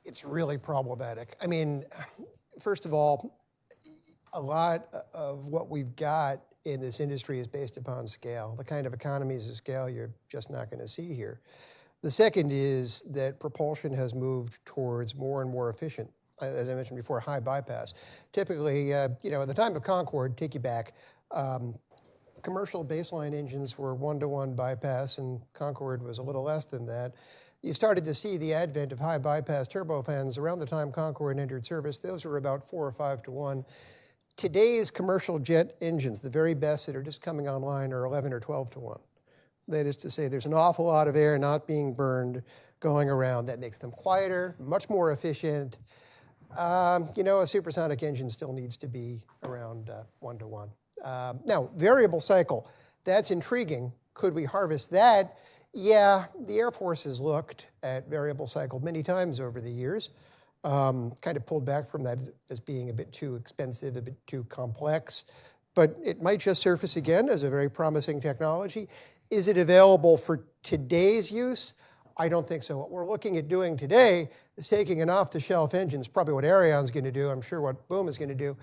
it's really problematic. I mean, first of all, a lot of what we've got in this industry is based upon scale. The kind of economies of scale you're just not going to see here. The second is that propulsion has moved towards more and more efficient, as I mentioned before, high bypass. Typically, at the time of Concorde, take you back, commercial baseline engines were 1-to-1 bypass, and Concorde was a little less than that. You started to see the advent of high bypass turbofans around the time Concorde entered service. Those were about 4 or 5-to-1. Today's commercial jet engines, the very best that are just coming online, are 11 or 12-to-1. That is to say, there's an awful lot of air not being burned going around. That makes them quieter, much more efficient. A supersonic engine still needs to be around 1-to-1. Now, variable cycle, that's intriguing. Could we harvest that? Yeah, the Air Force has looked at variable cycle many times over the years. Kind of pulled back from that as being a bit too expensive, a bit too complex, but it might just surface again as a very promising technology. Is it available for today's use? I don't think so. What we're looking at doing today is taking an off-the-shelf engine, it's probably what Aerion's going to do, I'm sure what Boom is going to do,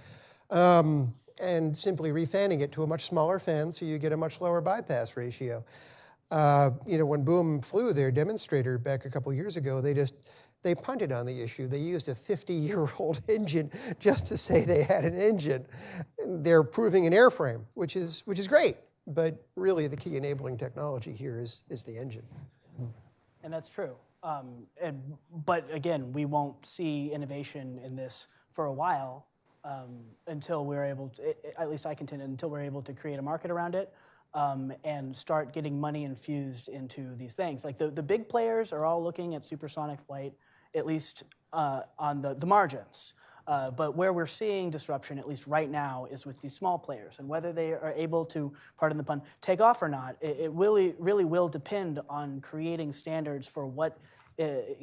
and simply refanning it to a much smaller fan so you get a much lower bypass ratio. When Boom flew their demonstrator back a couple years ago, they punted on the issue. They used a 50-year-old engine just to say they had an engine. And they're proving an airframe, which is great. But really, the key enabling technology here is the engine. And that's true. But again, we won't see innovation in this for a while until we're able to, at least I contend, until we're able to create a market around it and start getting money infused into these things. Like the big players are all looking at supersonic flight, at least on the margins. But where we're seeing disruption, at least right now, is with these small players. And whether they are able to, pardon the pun, take off or not, it really will depend on creating standards for what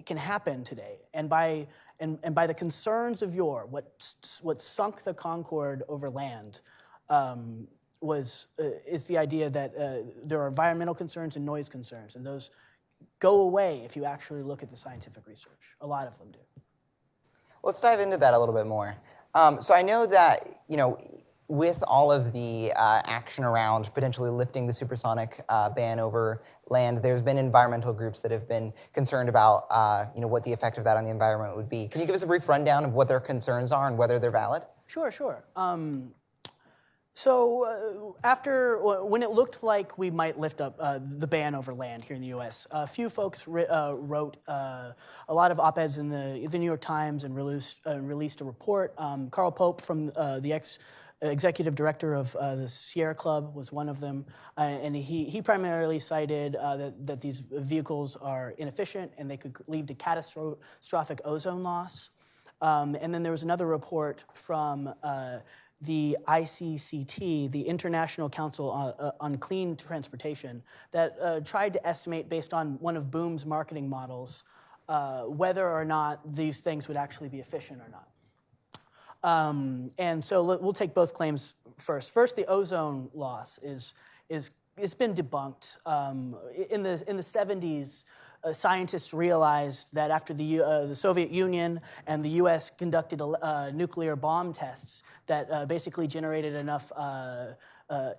can happen today. And by the concerns of yore, what sunk the Concorde over land is the idea that there are environmental concerns and noise concerns, and those go away if you actually look at the scientific research. A lot of them do. Let's dive into that a little bit more. So I know that, with all of the action around potentially lifting the supersonic ban over land, there's been environmental groups that have been concerned about, what the effect of that on the environment would be. Can you give us a brief rundown of what their concerns are and whether they're valid? Sure. So when it looked like we might lift up the ban over land here in the U.S., a few folks wrote a lot of op-eds in the New York Times and released a report. Carl Pope, from the executive director of the Sierra Club, was one of them, and he primarily cited that these vehicles are inefficient and they could lead to catastrophic ozone loss. And then there was another report from the ICCT, the International Council on Clean Transportation, that tried to estimate, based on one of Boom's marketing models, whether or not these things would actually be efficient or not. And so we'll take both claims first. First, the ozone loss it's been debunked. In the 70s, scientists realized that after the Soviet Union and the U.S. conducted nuclear bomb tests that basically generated enough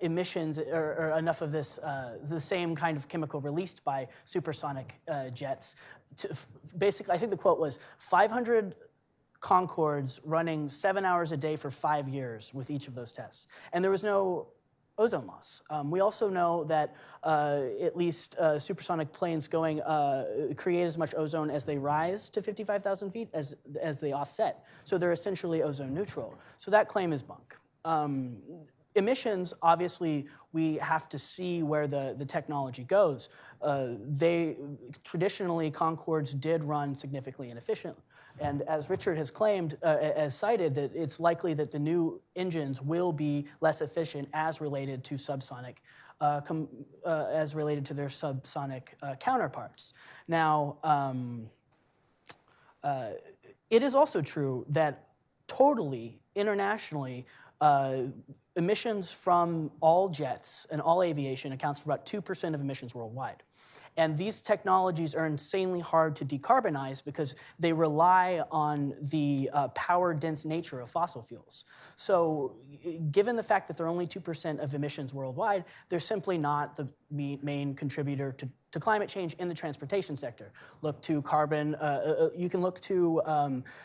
emissions or enough of this, the same kind of chemical released by supersonic jets. Basically, I think the quote was 500 Concordes running 7 hours a day for 5 years with each of those tests. And there was no ozone loss. We also know that at least supersonic planes going create as much ozone as they rise to 55,000 feet as they offset. So they're essentially ozone neutral. So that claim is bunk. Emissions, obviously, we have to see where the technology goes. Traditionally, Concordes did run significantly inefficient. And as Richard has claimed, as cited, that it's likely that the new engines will be less efficient as related to subsonic, as related to their subsonic counterparts. Now, it is also true that totally, internationally, emissions from all jets and all aviation accounts for about 2% of emissions worldwide. And these technologies are insanely hard to decarbonize because they rely on the power-dense nature of fossil fuels. So given the fact that they're only 2% of emissions worldwide, they're simply not the main contributor to climate change in the transportation sector. Look to carbon, you can look to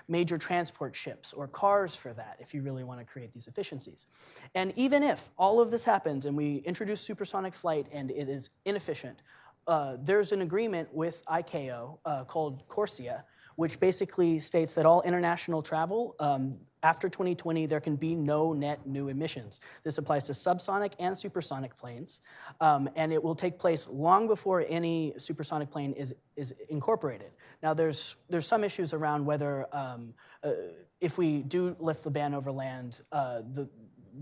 major transport ships or cars for that if you really want to create these efficiencies. And even if all of this happens and we introduce supersonic flight and it is inefficient, there's an agreement with ICAO called CORSIA, which basically states that all international travel, after 2020, there can be no net new emissions. This applies to subsonic and supersonic planes, and it will take place long before any supersonic plane is incorporated. Now, there's some issues around whether, if we do lift the ban over land,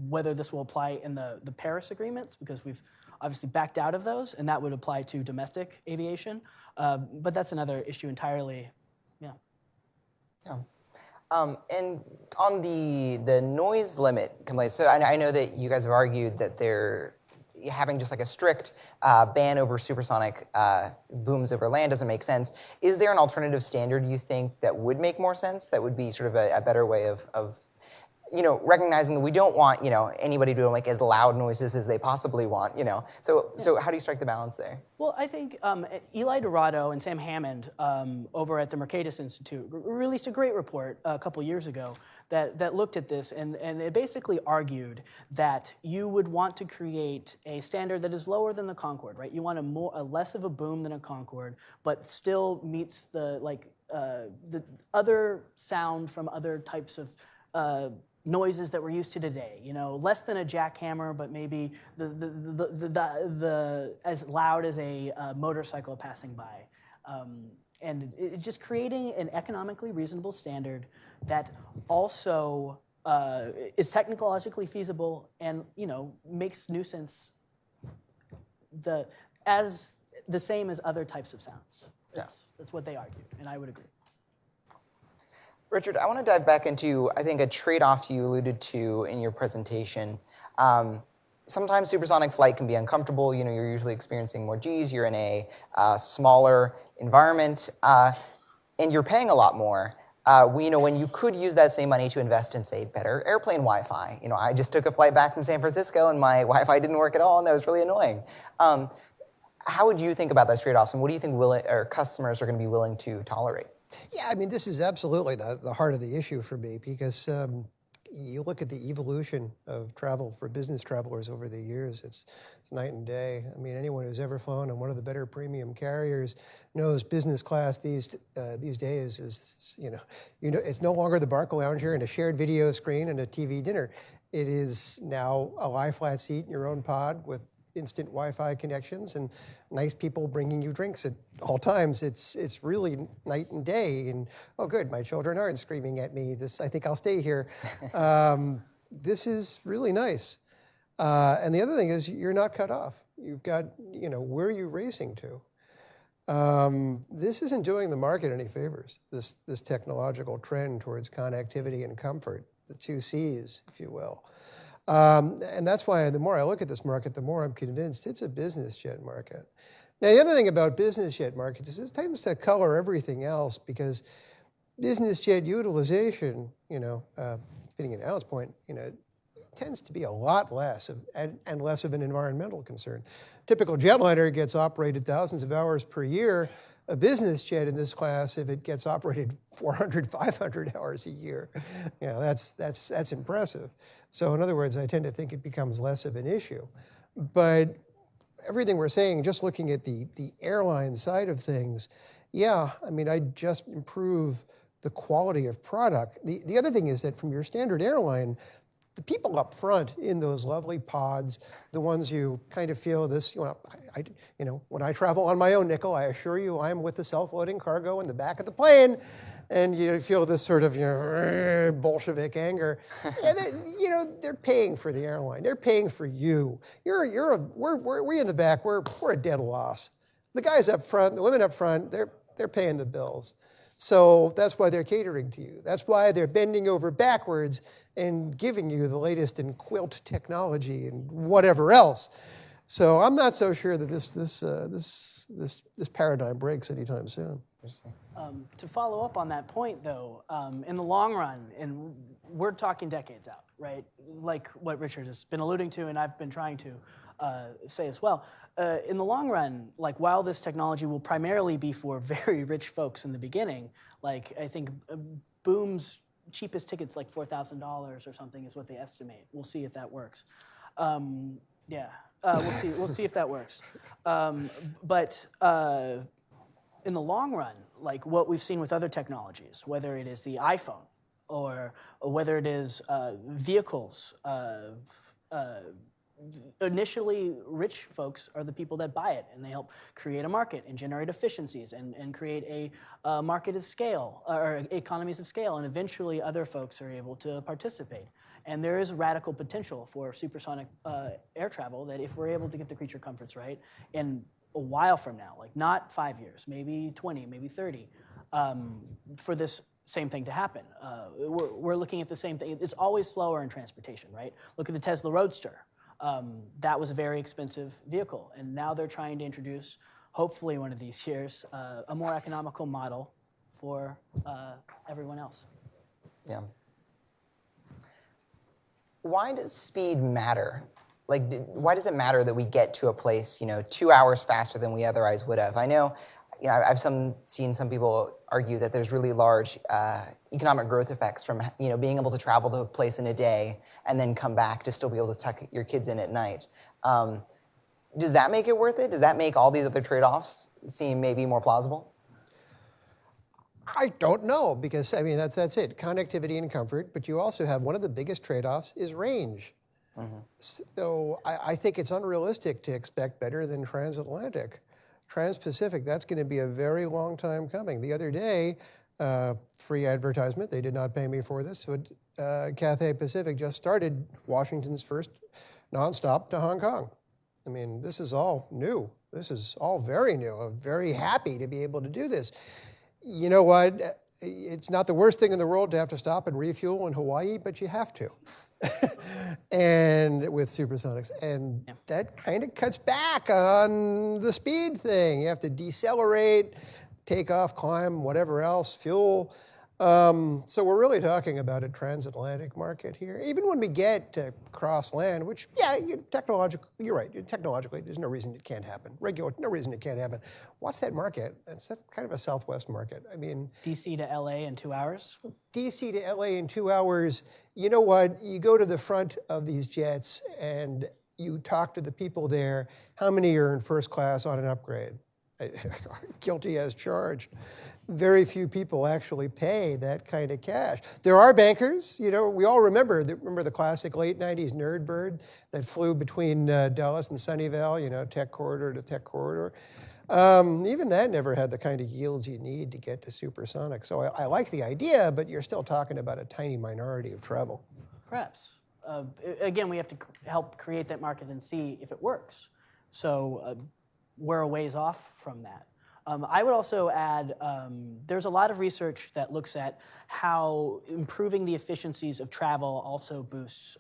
whether this will apply in the Paris agreements, because we've obviously backed out of those, and that would apply to domestic aviation. But that's another issue entirely. Yeah. And on the noise limit complaints, so I know that you guys have argued that they're having just like a strict ban over supersonic booms over land doesn't make sense. Is there an alternative standard you think that would make more sense, that would be sort of a better way of recognizing that we don't want, anybody to make as loud noises as they possibly want, So how do you strike the balance there? Well, I think Eli Dorado and Sam Hammond over at the Mercatus Institute released a great report a couple years ago that looked at this, and it basically argued that you would want to create a standard that is lower than the Concorde, right? You want a less of a boom than a Concorde, but still meets the other sound from other types of noises that we're used to today, less than a jackhammer, but maybe the as loud as a motorcycle passing by, and just creating an economically reasonable standard that also is technologically feasible and makes nuisance the same as other types of sounds. That's what they argued, and I would agree. Richard, I want to dive back into, I think, a trade-off you alluded to in your presentation. Sometimes supersonic flight can be uncomfortable. You're usually experiencing more Gs. You're in a smaller environment, and you're paying a lot more. When you could use that same money to invest in, say, better airplane Wi-Fi. I just took a flight back from San Francisco, and my Wi-Fi didn't work at all, and that was really annoying. How would you think about those trade-offs, and what do you think customers are going to be willing to tolerate? Yeah, I mean, this is absolutely the heart of the issue for me, because you look at the evolution of travel for business travelers over the years, it's night and day. I mean, anyone who's ever flown on one of the better premium carriers knows business class these days is, it's no longer the Barcalounger and a shared video screen and a TV dinner. It is now a lie-flat seat in your own pod with instant Wi-Fi connections and nice people bringing you drinks at all times. It's really night and day. And oh, good, my children aren't screaming at me. I think I'll stay here. This is really nice. And the other thing is you're not cut off. You've got, where are you racing to? This isn't doing the market any favors. This technological trend towards connectivity and comfort, the two C's, if you will. And that's why the more I look at this market, the more I'm convinced it's a business jet market. Now, the other thing about business jet markets is it tends to color everything else, because business jet utilization, fitting in Alan's point, tends to be a lot less and less of an environmental concern. Typical jetliner gets operated thousands of hours per year. A business jet in this class, if it gets operated 400, 500 hours a year, that's impressive. So in other words, I tend to think it becomes less of an issue. But everything we're saying, just looking at the airline side of things, I'd just improve the quality of product. The other thing is that from your standard airline, the people up front in those lovely pods, the ones you kind of feel this, when I travel on my own nickel, I assure you I'm with the self-loading cargo in the back of the plane, and you feel this sort of Bolshevik anger. They're paying for the airline. They're paying for you. We in the back, we're a dead loss. The guys up front, the women up front, they're paying the bills. So that's why they're catering to you. That's why they're bending over backwards and giving you the latest in quilt technology and whatever else. So I'm not so sure that this paradigm breaks anytime soon. To follow up on that point, though, in the long run, and we're talking decades out, right? Like what Richard has been alluding to, and I've been trying to say as well. In the long run, like while this technology will primarily be for very rich folks in the beginning, like I think Boom's cheapest ticket's like $4,000 or something is what they estimate. We'll see if that works. We'll see if that works. But in the long run, like what we've seen with other technologies, whether it is the iPhone or whether it is vehicles, initially rich folks are the people that buy it, and they help create a market and generate efficiencies and create a market of scale or economies of scale, and eventually other folks are able to participate. And there is radical potential for supersonic air travel that if we're able to get the creature comforts right in a while from now, like not 5 years, maybe 20, maybe 30, for this same thing to happen. We're looking at the same thing. It's always slower in transportation, right? Look at the Tesla Roadster. That was a very expensive vehicle, and now they're trying to introduce, hopefully one of these years, a more economical model for everyone else. Yeah. Why does speed matter? Like, why does it matter that we get to a place, 2 hours faster than we otherwise would have? I know, I've seen some people argue that there's really large economic growth effects from, being able to travel to a place in a day and then come back to still be able to tuck your kids in at night. Does that make it worth it? Does that make all these other trade-offs seem maybe more plausible? I don't know, because I mean that's it, connectivity and comfort. But you also have one of the biggest trade-offs is range. Mm-hmm. So I think it's unrealistic to expect better than transatlantic. Trans-Pacific, that's going to be a very long time coming. The other day, free advertisement, they did not pay me for this, but Cathay Pacific just started Washington's first nonstop to Hong Kong. I mean, this is all new. This is all very new. I'm very happy to be able to do this. You know what? It's not the worst thing in the world to have to stop and refuel in Hawaii, but you have to. And with supersonics, and that kind of cuts back on the speed thing. You have to decelerate, take off, climb, whatever else, fuel. So we're really talking about a transatlantic market here. Even when we get to cross land, which, you're right, technologically, there's no reason it can't happen. No reason it can't happen. What's that market? That's kind of a Southwest market. I mean, DC to LA in 2 hours? DC to LA in 2 hours. You know what? You go to the front of these jets and you talk to the people there. How many are in first class on an upgrade? Guilty as charged. Very few people actually pay that kind of cash. There are bankers, we all remember the classic late 90s Nerdbird that flew between Dulles and Sunnyvale, tech corridor to tech corridor. Even that never had the kind of yields you need to get to supersonic. So I like the idea, but you're still talking about a tiny minority of travel. Perhaps. Again, we have to help create that market and see if it works. So we're a ways off from that. I would also add, there's a lot of research that looks at how improving the efficiencies of travel also boosts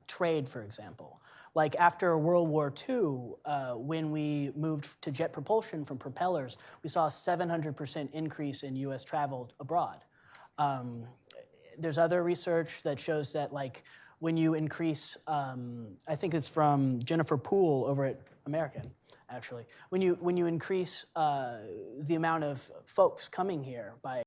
trade, for example. Like after World War II, when we moved to jet propulsion from propellers, we saw a 700% increase in US travel abroad. There's other research that shows that when you increase, I think it's from Jennifer Poole over at American, actually. When you increase the amount of folks coming here by